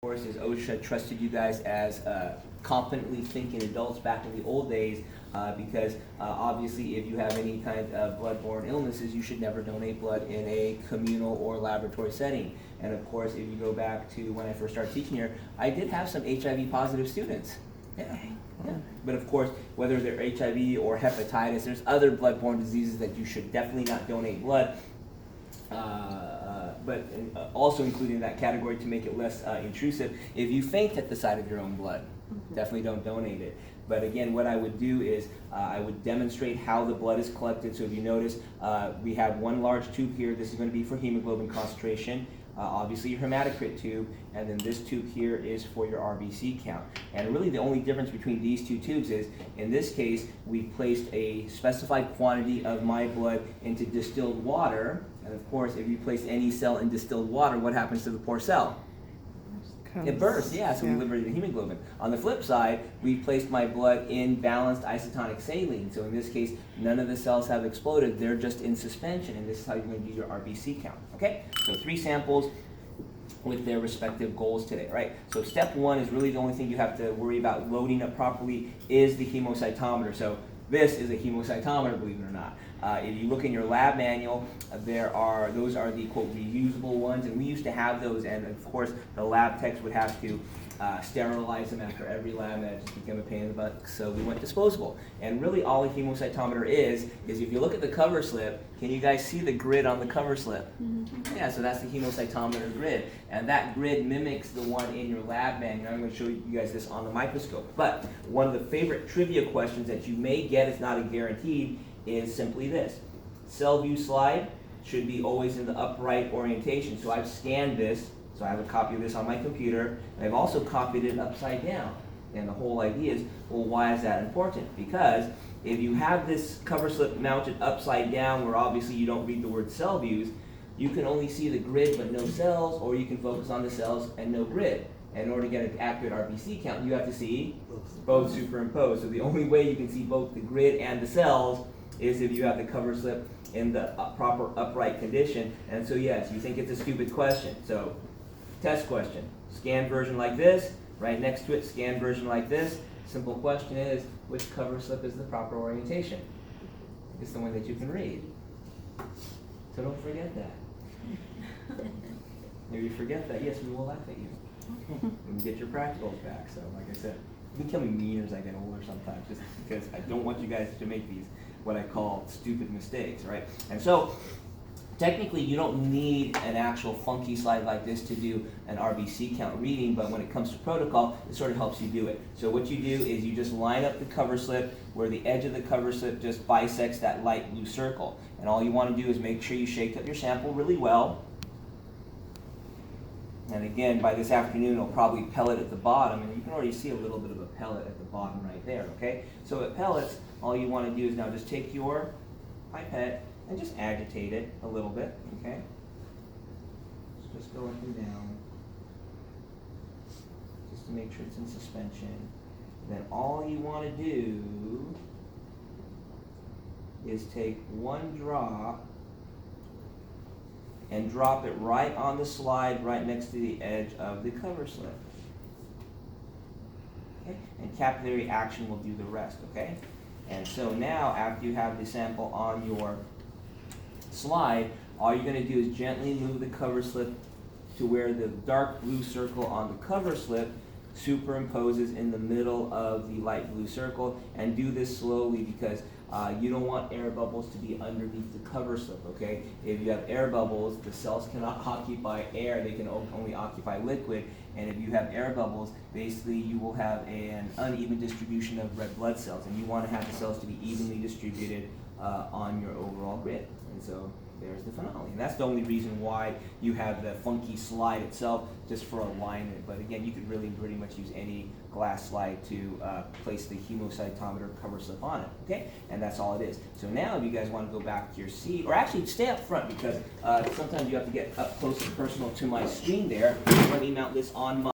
course, is OSHA trusted you guys as competently thinking adults back in the old days because obviously if you have any kind of blood-borne illnesses, you should never donate blood in a communal or laboratory setting. And of course, if you go back to when I first started teaching here, I did have some HIV positive students. Yeah. But of course, whether they're HIV or hepatitis, there's other blood-borne diseases that you should definitely not donate blood. But also including that category to make it less intrusive. If you faint at the sight of your own blood, definitely don't donate it. But again, what I would do is I would demonstrate how the blood is collected. So if you notice, we have one large tube here. This is going to be for hemoglobin concentration. Obviously your hematocrit tube, and then this tube here is for your RBC count. And really the only difference between these two tubes is, in this case, we placed a specified quantity of my blood into distilled water. And of course, if you place any cell in distilled water, what happens to the poor cell? It bursts, yeah, so we liberated the hemoglobin. On the flip side, we placed my blood in balanced isotonic saline. So in this case, none of the cells have exploded, they're just in suspension, and this is how you're going to do your RBC count, okay? So 3 samples with their respective goals today, right? So step 1 is really the only thing you have to worry about loading up properly is the hemocytometer. So this is a hemocytometer, believe it or not. If you look in your lab manual, those are the quote reusable ones, and we used to have those, and of course the lab techs would have to sterilize them after every lab, and that just became a pain in the butt, so we went disposable. And really all a hemocytometer is if you look at the cover slip, can you guys see the grid on the cover slip? Mm-hmm. Yeah, so that's the hemocytometer grid, and that grid mimics the one in your lab manual. I'm going to show you guys this on the microscope. But one of the favorite trivia questions that you may get, it's not a guaranteed, is simply this. Cell view slide should be always in the upright orientation. So I've scanned this, so I have a copy of this on my computer, and I've also copied it upside down. And the whole idea is, well, why is that important? Because if you have this cover slip mounted upside down, where obviously you don't read the word cell views, you can only see the grid but no cells, or you can focus on the cells and no grid. And in order to get an accurate RBC count, you have to see both superimposed. So the only way you can see both the grid and the cells is if you have the cover slip in the proper upright condition. And so yes, you think it's a stupid question. So test question, scanned version like this, right next to it, scanned version like this. Simple question is, which cover slip is the proper orientation? It's the one that you can read. So don't forget that. If you forget that, yes, we will laugh at you. And get your practicals back. So like I said, you can tell me mean as I get older sometimes, just because I don't want you guys to make these what I call stupid mistakes, right? And so technically you don't need an actual funky slide like this to do an RBC count reading, but when it comes to protocol, it sort of helps you do it. So what you do is you just line up the cover slip where the edge of the cover slip just bisects that light blue circle. And all you want to do is make sure you shake up your sample really well. And again, by this afternoon, it'll probably pellet at the bottom, and you can already see a little bit of a pellet at the bottom right there, okay? So it pellets, all you want to do is now just take your pipette and just agitate it a little bit, okay? Just go up and down, just to make sure it's in suspension. Then all you want to do is take one drop and drop it right on the slide right next to the edge of the cover slip. Okay? And capillary action will do the rest, okay? And so now, after you have the sample on your slide, all you're going to do is gently move the cover slip to where the dark blue circle on the cover slip superimposes in the middle of the light blue circle, and do this slowly because you don't want air bubbles to be underneath the cover slip, okay? If you have air bubbles, the cells cannot occupy air, they can only occupy liquid, and if you have air bubbles, basically you will have an uneven distribution of red blood cells, and you want to have the cells to be evenly distributed on your overall grid. And so there's the finale. And that's the only reason why you have the funky slide itself, just for alignment. But again, you could really pretty much use any glass slide to place the hemocytometer cover slip on it, okay? And that's all it is. So now if you guys want to go back to your seat, or actually stay up front, because sometimes you have to get up close and personal to my screen there. Let me mount this on my